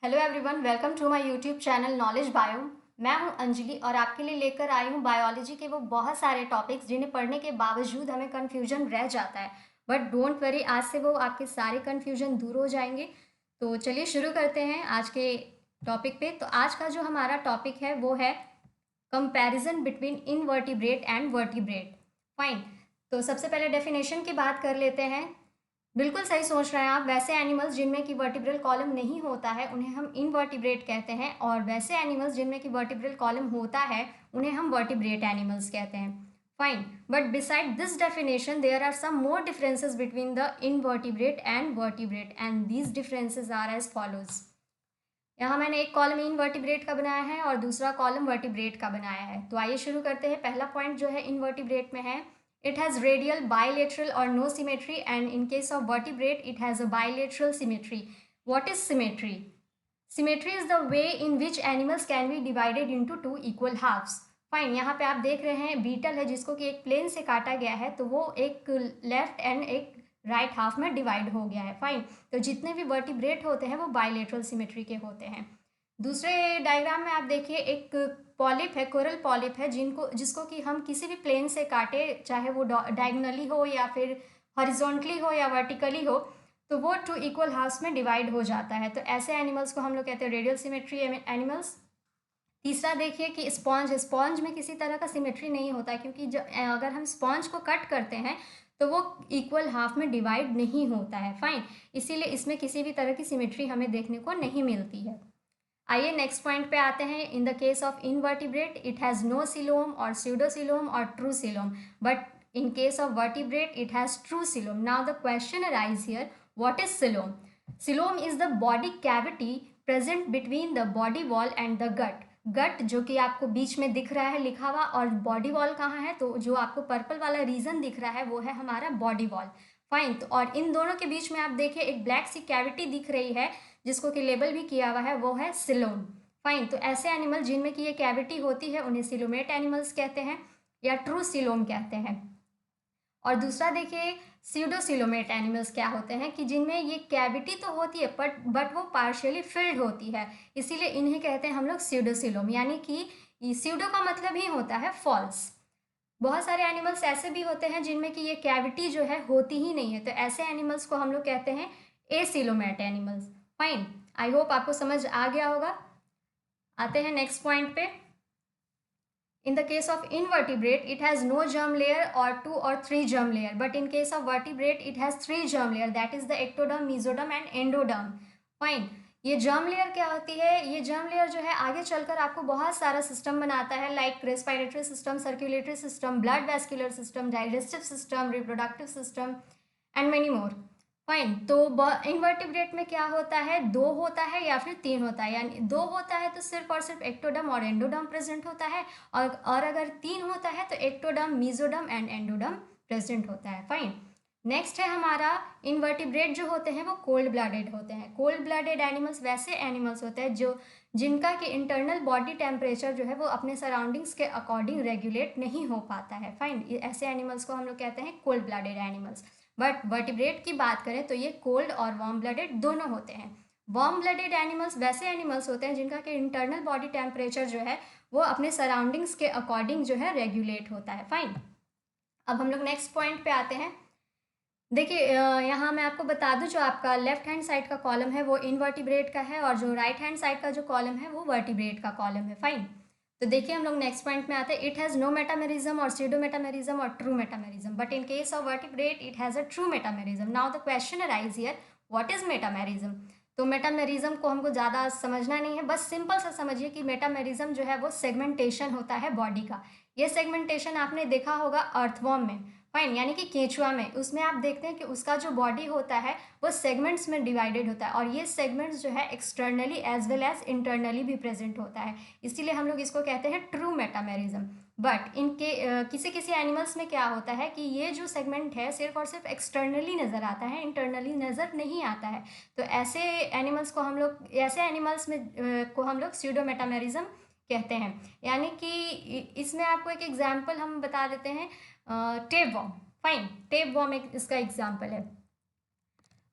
Hello everyone, welcome to my YouTube channel knowledge bio. मैं हूं अंजलि और आपके लिए लेकर आई हूं बायोलॉजी के वो बहुत सारे टॉपिक्स जिन्हें पढ़ने के बावजूद हमें कन्फ्यूजन रह जाता है। बट डोंट वरी, आज से वो आपके सारे कन्फ्यूजन दूर हो जाएंगे। तो चलिए शुरू करते हैं आज के टॉपिक पे। तो आज का जो हमारा टॉपिक है वो है comparison between invertebrate and vertebrate. Fine. तो सबसे पहले डेफिनेशन की बात कर लेते हैं। बिल्कुल सही सोच रहे हैं आप। वैसे एनिमल्स जिनमें कि वर्टिब्रल कॉलम नहीं होता है उन्हें हम इनवर्टिब्रेट कहते हैं, और वैसे एनिमल्स जिनमें कि वर्टिब्रल कॉलम होता है उन्हें हम वर्टिब्रेट एनिमल्स कहते हैं। Fine. But beside this definition there are some more differences between the invertebrate and vertebrate, and these differences are as follows. यहाँ मैंने एक कॉलम इनवर्टिब्रेट का बनाया है और दूसरा कॉलम वर्टिब्रेट का बनाया है। तो आइए शुरू करते हैं। पहला पॉइंट जो है इनवर्टिब्रेट में है, it has radial, bilateral or no symmetry, and in case of vertebrate it has a bilateral symmetry. What is symmetry? Symmetry is the way in which animals can be divided into two equal halves. Fine. यहाँ पे आप देख रहे हैं beetle है जिसको कि एक प्लेन से काटा गया है, तो वो एक लेफ्ट एंड एक राइट हाफ में डिवाइड हो गया है। फाइन। तो जितने भी वर्टिब्रेट होते हैं वो बाइलेटरल सिमेट्री के होते हैं। दूसरे डायग्राम में आप देखिए एक पॉलिप है, कोरल पॉलिप है, जिसको कि हम किसी भी प्लेन से काटे, चाहे वो डायगनली हो या फिर हॉरिजॉन्टली हो या वर्टिकली हो, तो वो टू इक्वल हाफ्स में डिवाइड हो जाता है। तो ऐसे एनिमल्स को हम लोग कहते हैं रेडियल सिमेट्री एनिमल्स। तीसरा देखिए कि स्पॉन्ज में किसी तरह का सिमेट्री नहीं होता, क्योंकि अगर हम स्पॉन्ज को कट करते हैं तो वो इक्वल हाफ में डिवाइड नहीं होता है। फाइन। इसीलिए इसमें किसी भी तरह की सिमेट्री हमें देखने को नहीं मिलती है। आइए नेक्स्ट पॉइंट पे आते हैं। In the case of invertebrate it has no coelom और स्यूडोसिलोम और true coelom, but in case of vertebrate it has true coelom. Now the question arises here, what is coelom? Coelom is the body cavity present between the body wall and the gut. गट जो कि आपको बीच में दिख रहा है लिखा हुआ, और बॉडी वॉल कहाँ है, तो जो आपको पर्पल वाला रीजन दिख रहा है वो है हमारा बॉडी वॉल। फाइन। तो और इन दोनों के बीच में आप देखिए एक ब्लैक सी कैविटी दिख रही है जिसको कि लेबल भी किया हुआ है, वो है सिलोम। फाइन। तो ऐसे एनिमल जिनमें कि ये कैविटी होती है उन्हें सिलोमेट एनिमल्स कहते हैं या ट्रू सिलोम कहते हैं। और दूसरा देखिए स्यूडोसिलोमेट एनिमल्स क्या होते हैं कि जिनमें ये कैविटी तो होती है बट वो पार्शियली फिल्ड होती है, इसीलिए इन्हें कहते हैं हम लोग स्यूडोसिलोम। यानी कि स्यूडो का मतलब ही होता है फॉल्स। बहुत सारे एनिमल्स ऐसे भी होते हैं जिनमें कि ये कैविटी जो है होती ही नहीं है, तो ऐसे एनिमल्स को हम लोग कहते हैं acoelomate animals. Fine. I hope आपको समझ आ गया होगा। आते हैं नेक्स्ट पॉइंट पे। In the case of invertebrate, it has no germ layer or 2 or 3 germ layer. But in case of vertebrate, it has 3 germ layer. That is the ectoderm, mesoderm and endoderm. Fine. ये germ layer क्या होती है? ये germ layer जो है आगे चलकर आपको बहुत सारा सिस्टम बनाता है, like respiratory system, circulatory system, blood vascular system, digestive system, reproductive system and many more. Fine. तो इनवर्टिब्रेट में क्या होता है? 2 होता है या फिर 3 होता है। यानी 2 होता है तो सिर्फ और सिर्फ एक्टोडर्म और एंडोडर्म प्रेजेंट होता है, और अगर 3 होता है तो ectoderm, mesoderm and endoderm present होता है। फाइन। नेक्स्ट है हमारा इनवर्टिब्रेट जो होते हैं वो कोल्ड ब्लडेड होते हैं। कोल्ड ब्लडेड एनिमल्स वैसे एनिमल्स होते हैं जिनका कि इंटरनल बॉडी टेम्परेचर जो है वो अपने सराउंडिंग्स के अकॉर्डिंग रेगुलेट नहीं हो पाता है। फाइन। ऐसे एनिमल्स को हम लोग कहते हैं cold blooded animals. But vertebrate की बात करें तो ये कोल्ड और वार्म ब्लडेड दोनों होते हैं। वार्म ब्लडेड एनिमल्स वैसे एनिमल्स होते हैं जिनका कि इंटरनल बॉडी टेम्परेचर जो है वो अपने सराउंडिंग्स के अकॉर्डिंग जो है रेगुलेट होता है। फाइन। अब हम लोग नेक्स्ट पॉइंट पे आते हैं। देखिए यहाँ मैं आपको बता दूं, जो आपका लेफ्ट हैंड साइड का कॉलम है वो इनवर्टिब्रेट का है, और जो राइट हैंड साइड का जो कॉलम है वो वर्टिब्रेट का कॉलम है। फाइन। तो देखिए हम लोग नेक्स्ट पॉइंट में आते हैं। इट हैज़ नो मेटामेरिज्म और स्यूडो मेटामेरिज्म और true metamerism, but in case of vertebrate it has a true metamerism. Now the question arise here, what is metamerism? तो मेटामेरिज्म को हमको ज़्यादा समझना नहीं है, बस सिंपल सा समझिए कि मेटामेरिज्म जो है वो सेगमेंटेशन होता है बॉडी का। ये सेगमेंटेशन आपने देखा होगा अर्थवॉर्म में। फाइन। यानी कि केंचुआ में, उसमें आप देखते हैं कि उसका जो बॉडी होता है वो सेगमेंट्स में डिवाइडेड होता है, और ये सेगमेंट्स जो है externally as well as internally भी प्रेजेंट होता है, इसीलिए हम लोग इसको कहते हैं ट्रू मेटामेरिज्म। बट इनके किसी किसी एनिमल्स में क्या होता है कि ये जो सेगमेंट है सिर्फ और सिर्फ एक्सटर्नली नज़र आता है, इंटरनली नज़र नहीं आता है। तो ऐसे एनिमल्स में को हम लोग स्यूडो मेटामेरिज्म कहते हैं। यानी कि इसमें आपको एक एग्जाम्पल हम बता देते हैं, tape warm. Fine. Tape warm एक इसका एग्जाम्पल है।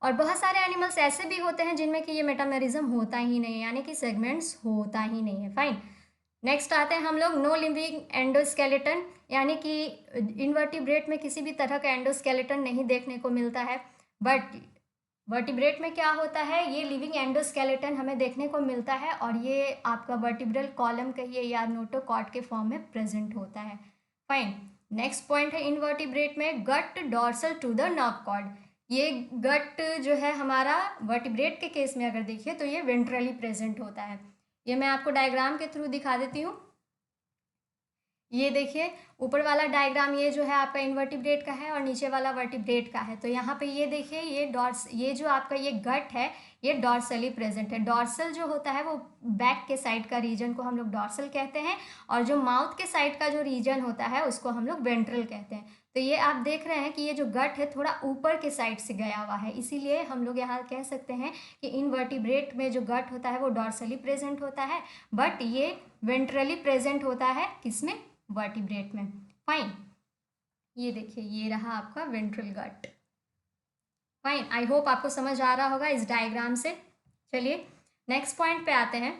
और बहुत सारे एनिमल्स ऐसे भी होते हैं जिनमें कि ये मेटामेरिज्म होता ही नहीं है, यानी कि सेगमेंट्स होता ही नहीं है। फाइन, नेक्स्ट आते हैं हम लोग नो लिविंग एंडोस्केलेटन, यानी कि इनवर्टिब्रेट में किसी भी तरह का एंडोस्केलेटन नहीं देखने को मिलता है। बट वर्टिब्रेट में क्या होता है, ये लिविंग एंडोस्केलेटन हमें देखने को मिलता है और ये आपका वर्टिब्रल कॉलम कहिए या नोटोकॉर्ड के फॉर्म में प्रेजेंट होता है। फाइन, नेक्स्ट पॉइंट है इनवर्टिब्रेट में gut dorsal to the nerve cord. ये गट जो है हमारा वर्टिब्रेट के केस में अगर देखिए तो ये वेंट्रली प्रेजेंट होता है। ये मैं आपको डायग्राम के थ्रू दिखा देती हूँ। ये देखिए ऊपर वाला डायग्राम ये जो है आपका इनवर्टिब्रेट का है और नीचे वाला वर्टिब्रेट का है। तो यहाँ पे ये देखिए ये जो आपका ये गट है ये डॉर्सली प्रेजेंट है। डॉर्सल जो होता है वो बैक के साइड का रीजन को हम लोग डॉर्सल कहते हैं और जो माउथ के साइड का जो रीजन होता है उसको हम लोग वेंट्रल कहते हैं। तो ये आप देख रहे हैं कि ये जो गट है थोड़ा ऊपर के साइड से गया हुआ है, इसीलिए हम लोग यहाँ कह सकते हैं कि इनवर्टिब्रेट में जो गट होता है वो डॉर्सली प्रेजेंट होता है, बट ये वेंट्रली प्रेजेंट होता है किसमें, वर्टिब्रेट में। फाइन, ये देखिए ये रहा आपका ventral gut. Fine, I hope आपको समझ आ रहा होगा इस डायग्राम से। चलिए नेक्स्ट पॉइंट पे आते हैं।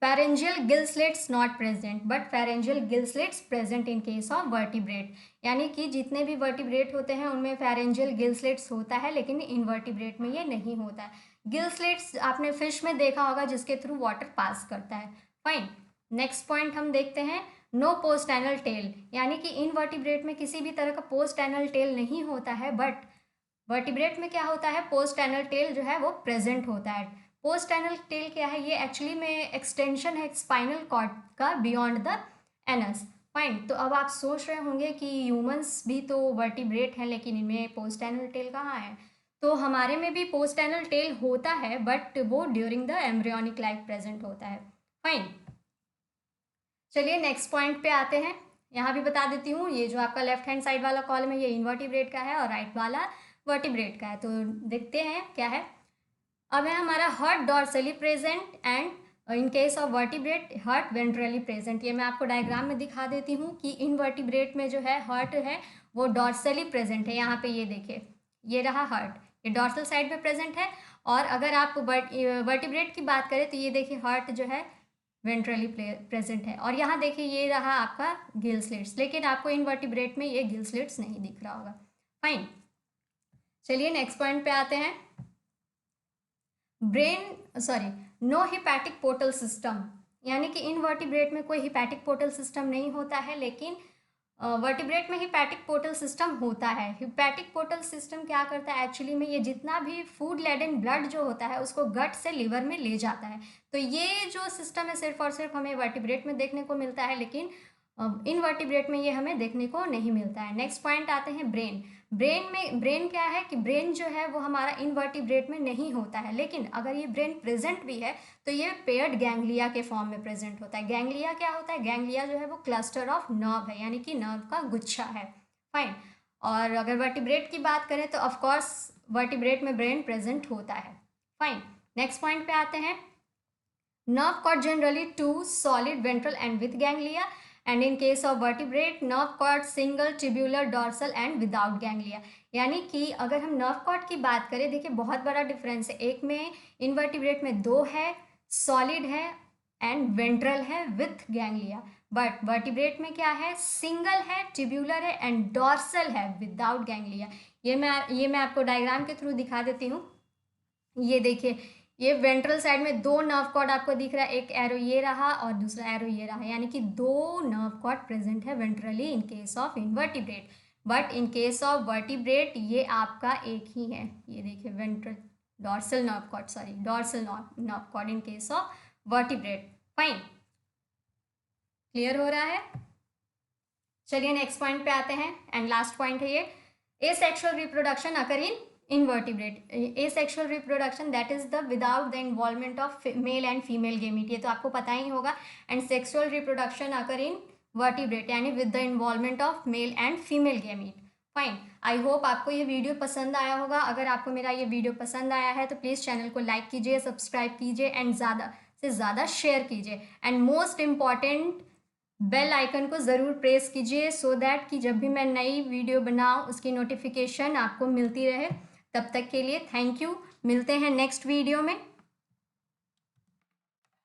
Pharyngeal gill slits not present but pharyngeal gill slits present in case of vertebrate, यानी कि जितने भी वर्टिब्रेट होते हैं उनमें फेरेंजियल गिल स्लिट्स होता है लेकिन इनवर्टिब्रेट में ये नहीं होता है। गिल स्लिट्स आपने फिश में देखा होगा जिसके थ्रू वाटर पास करता है। फाइन, नेक्स्ट पॉइंट हम देखते हैं नो पोस्ट एनल टेल, यानी कि इनवर्टिब्रेट में किसी भी तरह का पोस्ट एनल टेल नहीं होता है, बट वर्टिब्रेट में क्या होता है, पोस्ट एनल टेल जो है वो प्रेजेंट होता है। पोस्ट एनल टेल क्या है, ये एक्चुअली में एक्सटेंशन है स्पाइनल कॉर्ड का बियॉन्ड द एनस। फाइन, तो अब आप सोच रहे होंगे कि ह्यूमंस भी तो वर्टिब्रेट हैं लेकिन इनमें पोस्ट एनल टेल कहाँ है। तो हमारे में भी पोस्ट एनल टेल होता है बट वो during the embryonic life present होता है। फाइन, चलिए नेक्स्ट पॉइंट पे आते हैं। यहाँ भी बता देती हूँ, ये जो आपका लेफ्ट हैंड साइड वाला कॉलम है ये इनवर्टिब्रेट का है और राइट वाला वर्टिब्रेट का है। तो देखते हैं क्या है। अब है हमारा heart dorsally present and in case of vertebrate heart ventrally present. ये मैं आपको डायग्राम में दिखा देती हूँ कि इनवर्टिब्रेट में जो है हार्ट है वो डॉर्सली प्रेजेंट है। यहाँ पे ये देखिए ये रहा हार्ट, ये डॉर्सल साइड में प्रेजेंट है। और अगर आप वर्टिब्रेट की बात करें तो ये देखिए हार्ट जो है वेंट्रली प्रेजेंट है। और यहाँ देखिए ये रहा आपका गिल स्लिट्स, लेकिन आपको इनवर्टिब्रेट में ये गिल स्लिट्स नहीं दिख रहा होगा। फाइन, चलिए नेक्स्ट पॉइंट पे आते हैं। नो हिपैटिक पोर्टल सिस्टम, यानी कि इनवर्टिब्रेट में कोई हिपैटिक पोर्टल सिस्टम नहीं होता है लेकिन वर्टिब्रेट में हिपैटिक पोर्टल सिस्टम होता है। हिपैटिक पोर्टल सिस्टम क्या करता है, एक्चुअली में ये जितना भी फूड लेडन ब्लड जो होता है उसको गट से लिवर में ले जाता है। तो ये जो सिस्टम है सिर्फ और सिर्फ हमें वर्टिब्रेट में देखने को मिलता है लेकिन इनवर्टिब्रेट में ये हमें देखने को नहीं मिलता है। नेक्स्ट पॉइंट आते हैं ब्रेन। ब्रेन क्या है कि ब्रेन जो है वो हमारा इनवर्टिब्रेट में नहीं होता है, लेकिन अगर ये ब्रेन प्रेजेंट भी है तो ये पेयर्ड गैंग्लिया के फॉर्म में प्रेजेंट होता है। गैंग्लिया क्या होता है, गैंग्लिया जो है वो क्लस्टर ऑफ नर्व है, यानी कि नर्व का गुच्छा है। फाइन, और अगर वर्टिब्रेट की बात करें तो ऑफकोर्स वर्टिब्रेट में ब्रेन प्रेजेंट होता है। फाइन, नेक्स्ट पॉइंट पे आते हैं। Nerve cord generally two solid ventral and with ganglia and in case of vertebrate nerve cord single tubular dorsal and without ganglia, यानी कि अगर हम नर्व कॉर्ड की बात करें देखिए बहुत बड़ा डिफरेंस है। एक में इनवर्टिब्रेट में दो है, सॉलिड है एंड वेंट्रल है विथ गैंग्लिया, बट वर्टिब्रेट में क्या है, सिंगल है, ट्यूब्यूलर है एंड डॉर्सल है विदाउट गैंग्लिया। ये मैं आपको डायग्राम के थ्रू दिखा देती हूँ। ये देखिए ये वेंट्रल साइड में दो नर्व कॉर्ड आपको दिख रहा है, एक एरो ये रहा और दूसरा एरो ये रहा, यानी कि दो नर्व कॉर्ड प्रेजेंट है ventrally in case of invertebrate. But in case of vertebrate ये आपका एक ही है। ये देखिए ventral dorsal nerve cord, dorsal nerve cord in case of vertebrate. Fine, clear हो रहा है। चलिए नेक्स्ट पॉइंट पे आते हैं एंड लास्ट पॉइंट है ये asexual reproduction occur in invertebrate. Asexual reproduction that is the without the involvement of male and female gamete, ये तो आपको पता ही होगा। And sexual reproduction occur in vertebrate यानी with the involvement of male and female gamete. Fine, I hope आपको ये video पसंद आया होगा। अगर आपको मेरा ये वीडियो पसंद आया है तो प्लीज़ चैनल को लाइक कीजिए, सब्सक्राइब कीजिए एंड ज़्यादा से ज़्यादा शेयर कीजिए and most important bell icon को ज़रूर प्रेस कीजिए सो दैट कि जब भी मैं नई वीडियो बनाऊँ उसकी नोटिफिकेशन आपको मिलती रहे। तब तक के लिए थैंक यू, मिलते हैं नेक्स्ट वीडियो में।